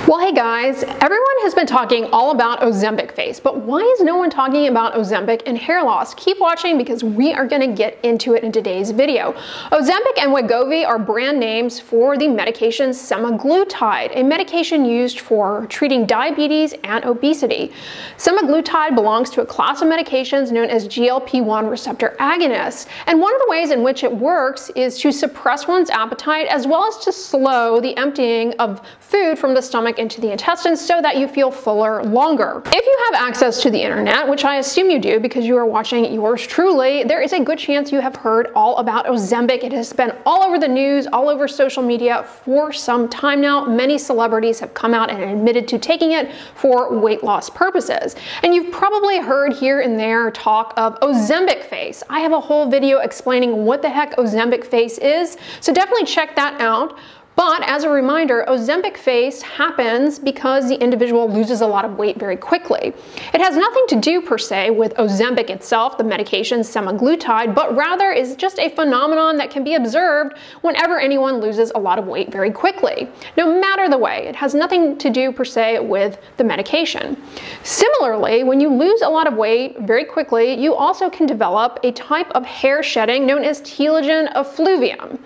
Well, hey guys, everyone has been talking all about Ozempic face, but why is no one talking about Ozempic and hair loss? Keep watching because we are going to get into it in today's video. Ozempic and Wegovy are brand names for the medication semaglutide, a medication used for treating diabetes and obesity. Semaglutide belongs to a class of medications known as GLP-1 receptor agonists, and one of the ways in which it works is to suppress one's appetite as well as to slow the emptying of food from the stomach into the intestines so that you feel fuller longer. If you have access to the internet, which I assume you do because you are watching yours truly, there is a good chance you have heard all about Ozempic. It has been all over the news, all over social media for some time now. Many celebrities have come out and admitted to taking it for weight loss purposes. And you've probably heard here and there talk of Ozempic face. I have a whole video explaining what the heck Ozempic face is, so definitely check that out. But as a reminder, Ozempic face happens because the individual loses a lot of weight very quickly. It has nothing to do per se with Ozempic itself, the medication semaglutide, but rather is just a phenomenon that can be observed whenever anyone loses a lot of weight very quickly. No matter the way, it has nothing to do per se with the medication. Similarly, when you lose a lot of weight very quickly, you also can develop a type of hair shedding known as telogen effluvium.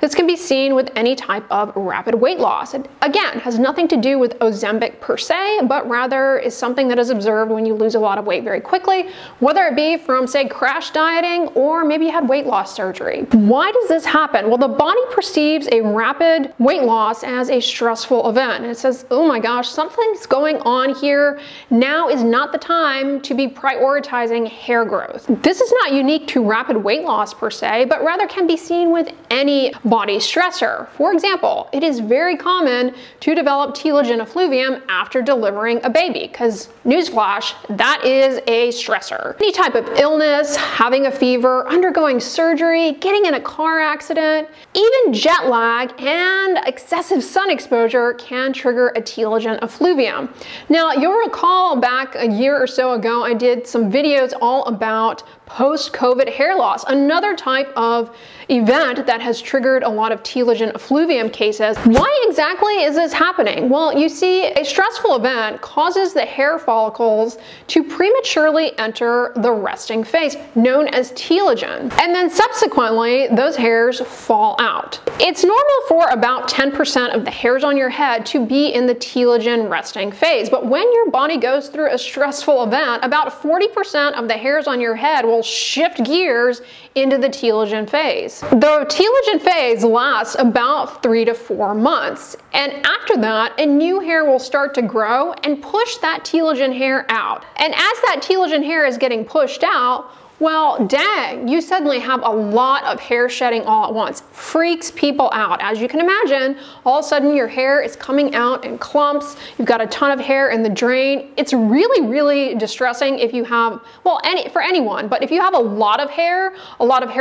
This can be seen with any type of rapid weight loss. It, again, has nothing to do with Ozempic per se, but rather is something that is observed when you lose a lot of weight very quickly, whether it be from, say, crash dieting or maybe you had weight loss surgery. Why does this happen? Well, the body perceives a rapid weight loss as a stressful event. And it says, oh my gosh, something's going on here. Now is not the time to be prioritizing hair growth. This is not unique to rapid weight loss per se, but rather can be seen with any body stressor. For example, it is very common to develop telogen effluvium after delivering a baby, because newsflash, that is a stressor. Any type of illness, having a fever, undergoing surgery, getting in a car accident, even jet lag and excessive sun exposure can trigger a telogen effluvium. Now, you'll recall back a year or so ago, I did some videos all about post-COVID hair loss, another type of event that has triggered a lot of telogen effluvium cases. Why exactly is this happening? Well, you see, a stressful event causes the hair follicles to prematurely enter the resting phase, known as telogen, and then subsequently those hairs fall out. It's normal for about 10% of the hairs on your head to be in the telogen resting phase, but when your body goes through a stressful event, about 40% of the hairs on your head will shift gears into the telogen phase. The telogen phase lasts about 3 to 4 months, and after that, a new hair will start to grow and push that telogen hair out. And as that telogen hair is getting pushed out, well, dang, you suddenly have a lot of hair shedding all at once. Freaks people out. As you can imagine, all of a sudden your hair is coming out in clumps. You've got a ton of hair in the drain. It's really, really distressing if you have, well, for anyone, but if you have a lot of hair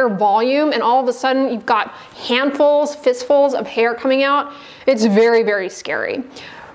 volume, and all of a sudden you've got handfuls, fistfuls of hair coming out, it's very, very scary.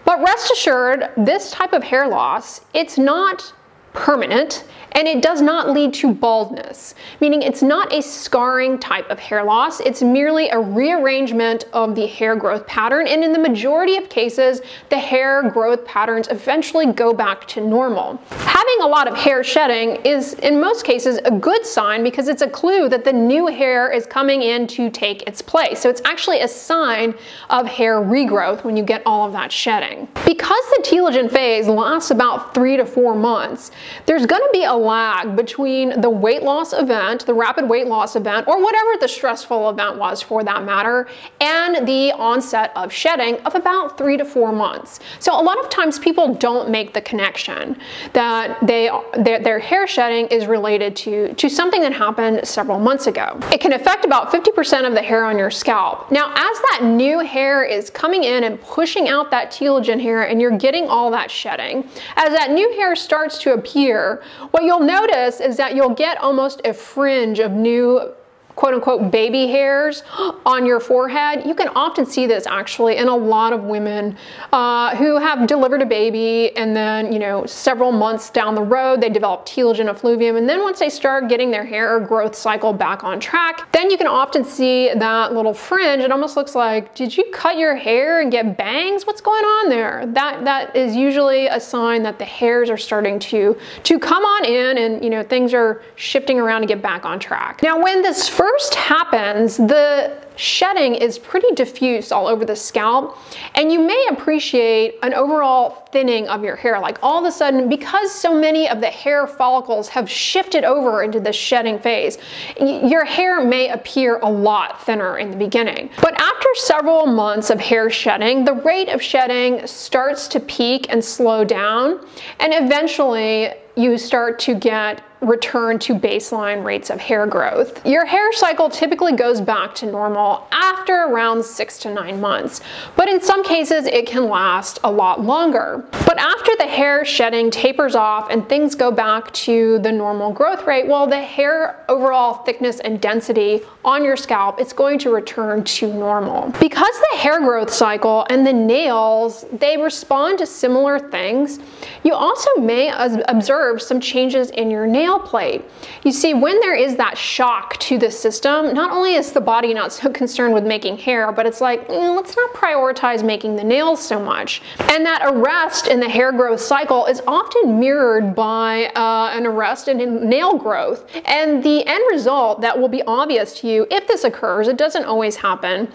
But rest assured, this type of hair loss, it's not permanent, and it does not lead to baldness, meaning it's not a scarring type of hair loss. It's merely a rearrangement of the hair growth pattern, and in the majority of cases, the hair growth patterns eventually go back to normal. Having a lot of hair shedding is, in most cases, a good sign because it's a clue that the new hair is coming in to take its place. So it's actually a sign of hair regrowth when you get all of that shedding. Because the telogen phase lasts about 3 to 4 months, there's going to be a lag between the weight loss event, the rapid weight loss event, or whatever the stressful event was for that matter, and the onset of shedding of about 3 to 4 months. So a lot of times people don't make the connection that their hair shedding is related to something that happened several months ago. It can affect about 50% of the hair on your scalp. Now, as that new hair is coming in and pushing out that telogen hair and you're getting all that shedding, as that new hair starts to appear, what you'll notice is that you'll get almost a fringe of new quote-unquote baby hairs on your forehead. You can often see this actually in a lot of women who have delivered a baby, and then, you know, several months down the road, they develop telogen effluvium, and then once they start getting their hair growth cycle back on track, then you can often see that little fringe. It almost looks like, did you cut your hair and get bangs? What's going on there? That is usually a sign that the hairs are starting to come on in, and, you know, things are shifting around to get back on track. Now, when this first happens, the shedding is pretty diffuse all over the scalp, and you may appreciate an overall thinning of your hair. Like all of a sudden, because so many of the hair follicles have shifted over into the shedding phase, your hair may appear a lot thinner in the beginning. But after several months of hair shedding, the rate of shedding starts to peak and slow down, and eventually you start to get return to baseline rates of hair growth. Your hair cycle typically goes back to normal after around 6 to 9 months, but in some cases it can last a lot longer. But after the hair shedding tapers off and things go back to the normal growth rate, well, the hair overall thickness and density on your scalp, it's going to return to normal. Because the hair growth cycle and the nails, they respond to similar things, you also may observe some changes in your nail plate. You see, when there is that shock to the system, not only is the body not so concerned with making hair, but it's like, let's not prioritize making the nails so much. And that arrest in the hair growth cycle is often mirrored by an arrest in nail growth. And the end result that will be obvious to you if this occurs, it doesn't always happen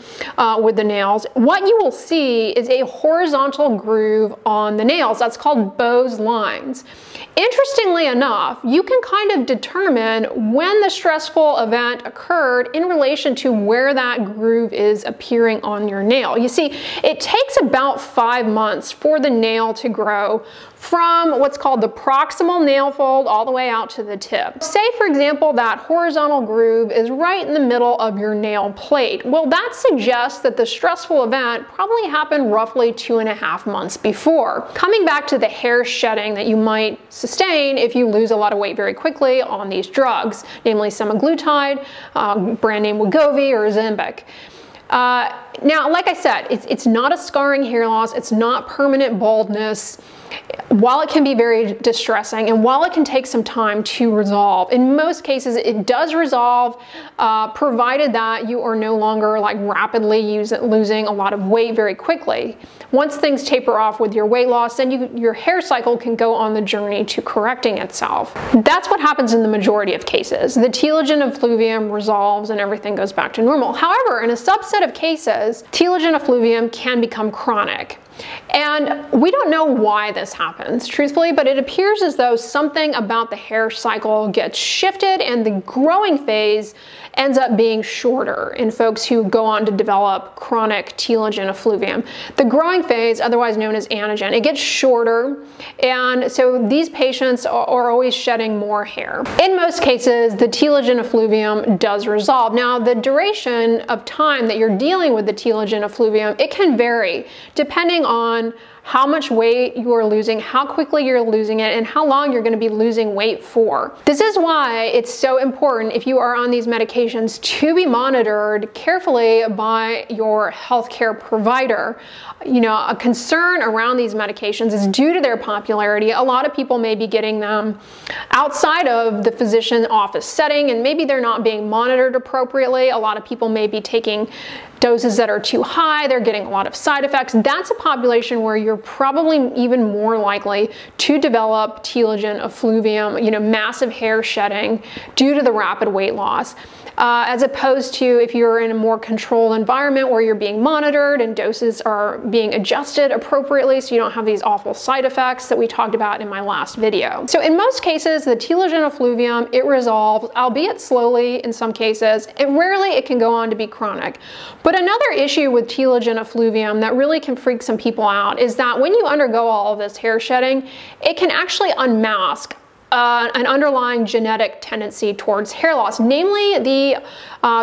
with the nails, what you will see is a horizontal groove on the nails. That's called Bow's lines. Interestingly enough, you can kind of determine when the stressful event occurred in relation to where that groove is appearing on your nail. You see, it takes about 5 months for the nail to grow from what's called the proximal nail fold all the way out to the tip. Say, for example, that horizontal groove is right in the middle of your nail plate. Well, that suggests that the stressful event probably happened roughly 2.5 months before. Coming back to the hair shedding that you might sustain if you lose a lot of weight very quickly on these drugs, namely semaglutide, brand name Wegovy, or Ozempic. Now, like I said, it's not a scarring hair loss, it's not permanent baldness. While it can be very distressing and while it can take some time to resolve, in most cases it does resolve, provided that you are no longer like rapidly losing a lot of weight very quickly. Once things taper off with your weight loss, then your hair cycle can go on the journey to correcting itself. That's what happens in the majority of cases. The telogen effluvium resolves and everything goes back to normal. However, in a subset of cases, telogen effluvium can become chronic. And we don't know why this happens, truthfully, but it appears as though something about the hair cycle gets shifted and the growing phase ends up being shorter in folks who go on to develop chronic telogen effluvium. The growing phase, otherwise known as anagen, it gets shorter, and so these patients are always shedding more hair. In most cases, the telogen effluvium does resolve. Now, the duration of time that you're dealing with the telogen effluvium, it can vary depending on how much weight you are losing, how quickly you're losing it, and how long you're going to be losing weight for. This is why it's so important, if you are on these medications, to be monitored carefully by your healthcare provider. You know, a concern around these medications is due to their popularity. A lot of people may be getting them outside of the physician office setting, and maybe they're not being monitored appropriately. A lot of people may be taking doses that are too high, they're getting a lot of side effects. That's a population where you're probably even more likely to develop telogen effluvium, you know, massive hair shedding due to the rapid weight loss. As opposed to if you're in a more controlled environment where you're being monitored and doses are being adjusted appropriately so you don't have these awful side effects that we talked about in my last video. So in most cases, the telogen effluvium, it resolves, albeit slowly in some cases, and rarely it can go on to be chronic. But another issue with telogen effluvium that really can freak some people out is that when you undergo all of this hair shedding, it can actually unmask an underlying genetic tendency towards hair loss, namely the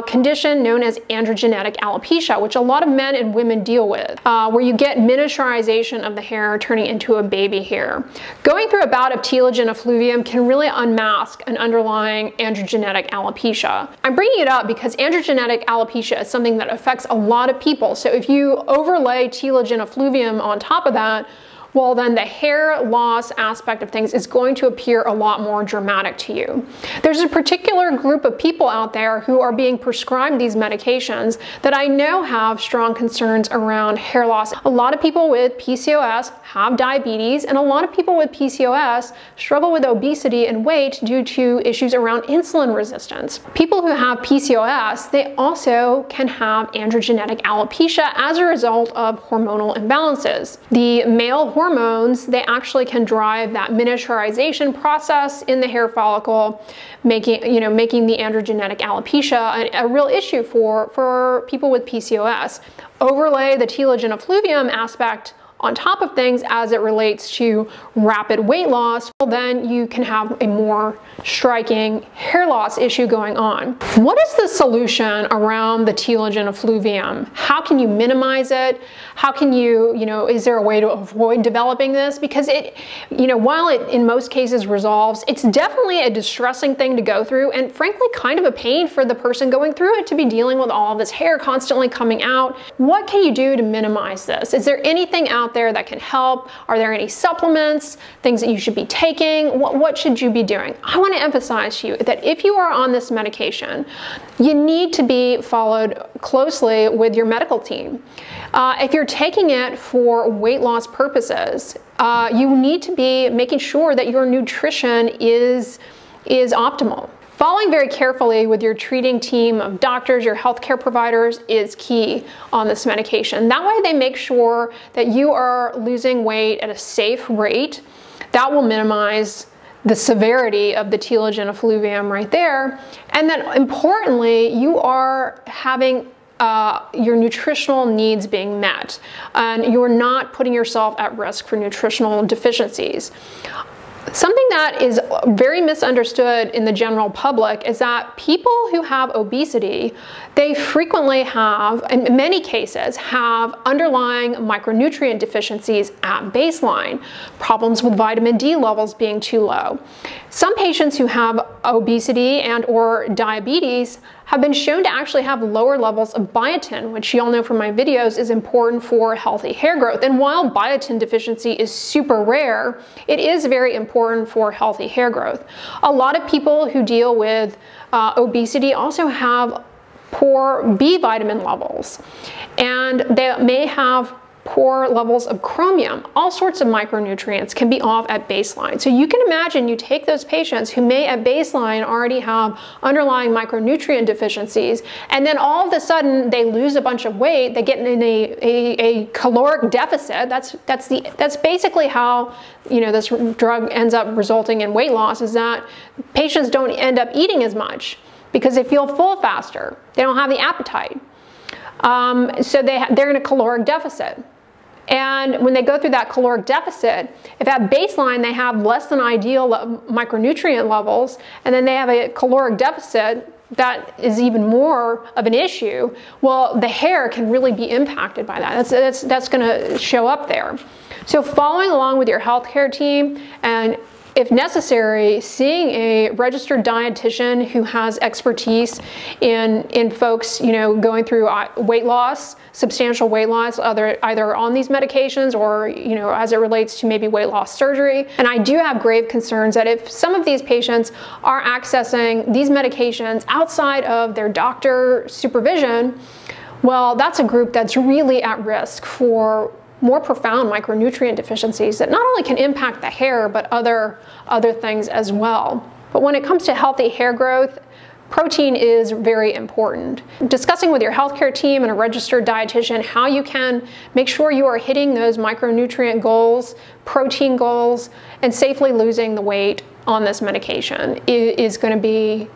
condition known as androgenetic alopecia, which a lot of men and women deal with, where you get miniaturization of the hair turning into a baby hair. Going through a bout of telogen effluvium can really unmask an underlying androgenetic alopecia. I'm bringing it up because androgenetic alopecia is something that affects a lot of people. So if you overlay telogen effluvium on top of that, well, then the hair loss aspect of things is going to appear a lot more dramatic to you. There's a particular group of people out there who are being prescribed these medications that I know have strong concerns around hair loss. A lot of people with PCOS have diabetes, and a lot of people with PCOS struggle with obesity and weight due to issues around insulin resistance. People who have PCOS, they also can have androgenetic alopecia as a result of hormonal imbalances. The male hormones, they actually can drive that miniaturization process in the hair follicle, making the androgenetic alopecia a real issue for people with PCOS. Overlay the telogen effluvium aspect on top of things as it relates to rapid weight loss, well, then you can have a more striking hair loss issue going on. What is the solution around the telogen effluvium? How can you minimize it? How can you, is there a way to avoid developing this? Because it, while it in most cases resolves, it's definitely a distressing thing to go through, and frankly kind of a pain for the person going through it to be dealing with all of this hair constantly coming out. What can you do to minimize this? Is there anything out there that can help? Are there any supplements, things that you should be taking? What should you be doing? I want to emphasize to you that if you are on this medication, you need to be followed closely with your medical team. If you're taking it for weight loss purposes, you need to be making sure that your nutrition is optimal. Following very carefully with your treating team of doctors, your healthcare providers, is key on this medication. That way they make sure that you are losing weight at a safe rate. That will minimize the severity of the telogen effluvium right there. And then importantly, you are having your nutritional needs being met, and you're not putting yourself at risk for nutritional deficiencies. Something that is very misunderstood in the general public is that people who have obesity, they frequently have, in many cases, have underlying micronutrient deficiencies at baseline, problems with vitamin D levels being too low. Some patients who have obesity and or diabetes have been shown to actually have lower levels of biotin, which you all know from my videos is important for healthy hair growth. And while biotin deficiency is super rare, it is very important for healthy hair growth. A lot of people who deal with obesity also have poor B vitamin levels, and they may have poor levels of chromium. All sorts of micronutrients can be off at baseline. So you can imagine you take those patients who may at baseline already have underlying micronutrient deficiencies, and then all of a sudden they lose a bunch of weight, they get in a caloric deficit. That's basically how this drug ends up resulting in weight loss, is that patients don't end up eating as much because they feel full faster. They don't have the appetite. So they're in a caloric deficit. And when they go through that caloric deficit, if at baseline they have less than ideal micronutrient levels, and then they have a caloric deficit that is even more of an issue, well, the hair can really be impacted by that. That's going to show up there. So following along with your healthcare team, and if necessary, seeing a registered dietitian who has expertise in folks, going through weight loss, substantial weight loss, either on these medications or, as it relates to maybe weight loss surgery. And I do have grave concerns that if some of these patients are accessing these medications outside of their doctor supervision, well, that's a group that's really at risk for more profound micronutrient deficiencies that not only can impact the hair, but other things as well. But when it comes to healthy hair growth, protein is very important. Discussing with your healthcare team and a registered dietitian how you can make sure you are hitting those micronutrient goals, protein goals, and safely losing the weight on this medication is going to be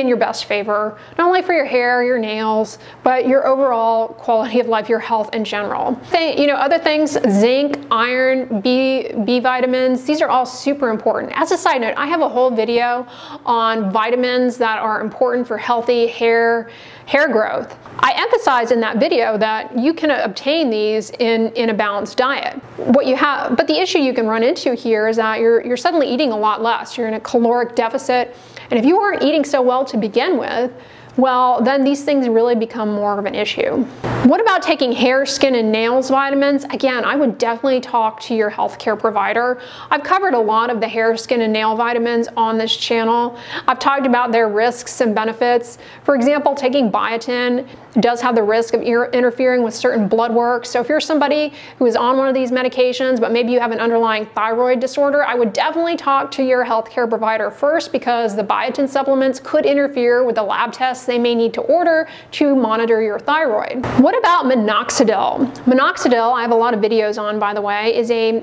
in your best favor, not only for your hair, your nails, but your overall quality of life, your health in general. Other things, zinc, iron, B vitamins, these are all super important. As a side note, I have a whole video on vitamins that are important for healthy hair growth. I emphasize in that video that you can obtain these in a balanced diet. But the issue you can run into here is that you're suddenly eating a lot less. You're in a caloric deficit, and if you weren't eating so well to begin with, well, then these things really become more of an issue. What about taking hair, skin, and nails vitamins? Again, I would definitely talk to your healthcare provider. I've covered a lot of the hair, skin, and nail vitamins on this channel. I've talked about their risks and benefits. For example, taking biotin does have the risk of interfering with certain blood work. So if you're somebody who is on one of these medications, but maybe you have an underlying thyroid disorder, I would definitely talk to your healthcare provider first, because the biotin supplements could interfere with the lab tests they may need to order to monitor your thyroid. What about minoxidil? Minoxidil, I have a lot of videos on, by the way, is a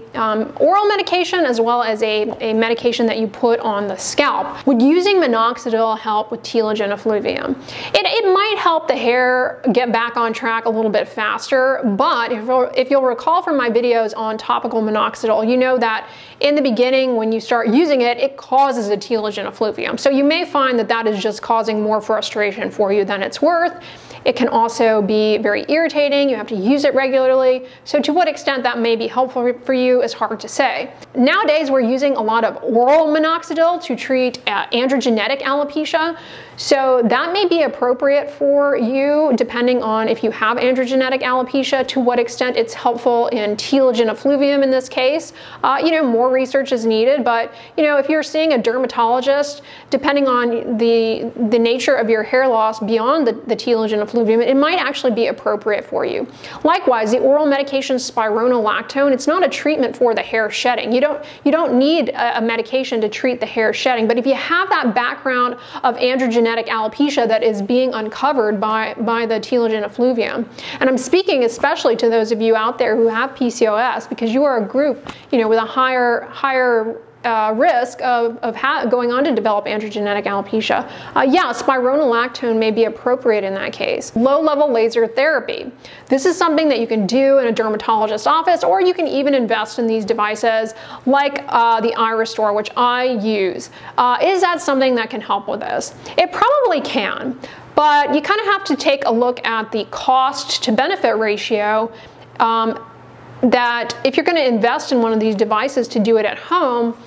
oral medication as well as a medication that you put on the scalp. Would using minoxidil help with telogen effluvium? It might help the hair get back on track a little bit faster, but if you'll recall from my videos on topical minoxidil, you know that in the beginning when you start using it, it causes a telogen effluvium. So you may find that that is just causing more frustration for you than it's worth. It can also be very irritating. You have to use it regularly. So to what extent that may be helpful for you is hard to say. Nowadays, we're using a lot of oral minoxidil to treat androgenetic alopecia. So that may be appropriate for you depending on if you have androgenetic alopecia, to what extent it's helpful in telogen effluvium in this case. More research is needed, but if you're seeing a dermatologist, depending on the nature of your hair loss beyond the telogen effluvium, it might actually be appropriate for you. Likewise, the oral medication spironolactone, it's not a treatment for the hair shedding. You don't need a medication to treat the hair shedding, but if you have that background of androgenetic alopecia that is being uncovered by the telogen effluvium, and I'm speaking especially to those of you out there who have PCOS, because you are a group with a higher risk of going on to develop androgenetic alopecia. Yeah, spironolactone may be appropriate in that case. Low-level laser therapy. This is something that you can do in a dermatologist's office, or you can even invest in these devices like the iRestore, which I use. Is that something that can help with this? It probably can, but you kind of have to take a look at the cost to benefit ratio. That if you're going to invest in one of these devices to do it at home,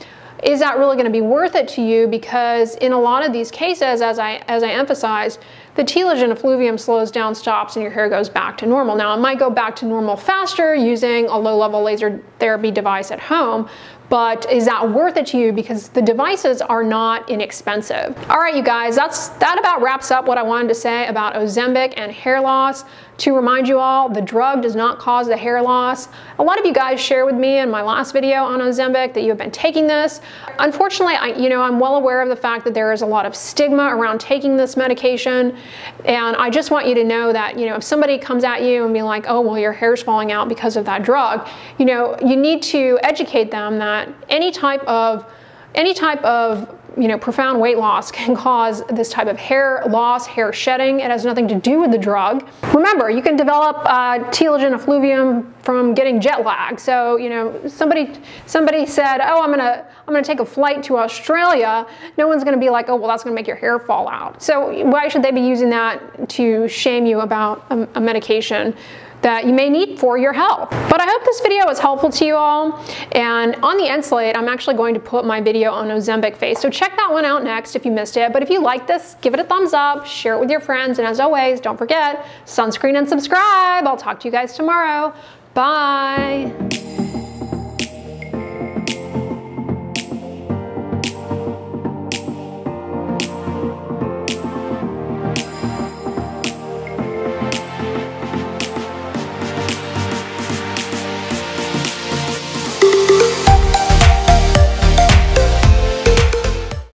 is that really going to be worth it to you? Because in a lot of these cases, as I emphasized, the telogen effluvium slows down, stops, and your hair goes back to normal. Now, it might go back to normal faster using a low-level laser therapy device at home, but is that worth it to you? Because the devices are not inexpensive. All right, you guys, that about wraps up what I wanted to say about Ozempic and hair loss. To remind you all, the drug does not cause the hair loss. A lot of you guys shared with me in my last video on Ozempic that you have been taking this. Unfortunately, I'm well aware of the fact that there is a lot of stigma around taking this medication, and I just want you to know that if somebody comes at you and be like, oh, well, your hair's falling out because of that drug, you need to educate them that any type of profound weight loss can cause this type of hair loss, hair shedding. It has nothing to do with the drug. Remember, you can develop telogen effluvium from getting jet lag. So, somebody said, oh, I'm gonna take a flight to Australia. No one's gonna be like, oh, well, that's gonna make your hair fall out. So why should they be using that to shame you about a medication that you may need for your health? But I hope this video was helpful to you all. And on the end slate, I'm actually going to put my video on Ozempic face. So check that one out next if you missed it. But if you like this, give it a thumbs up, share it with your friends. And as always, don't forget, sunscreen and subscribe. I'll talk to you guys tomorrow. Bye.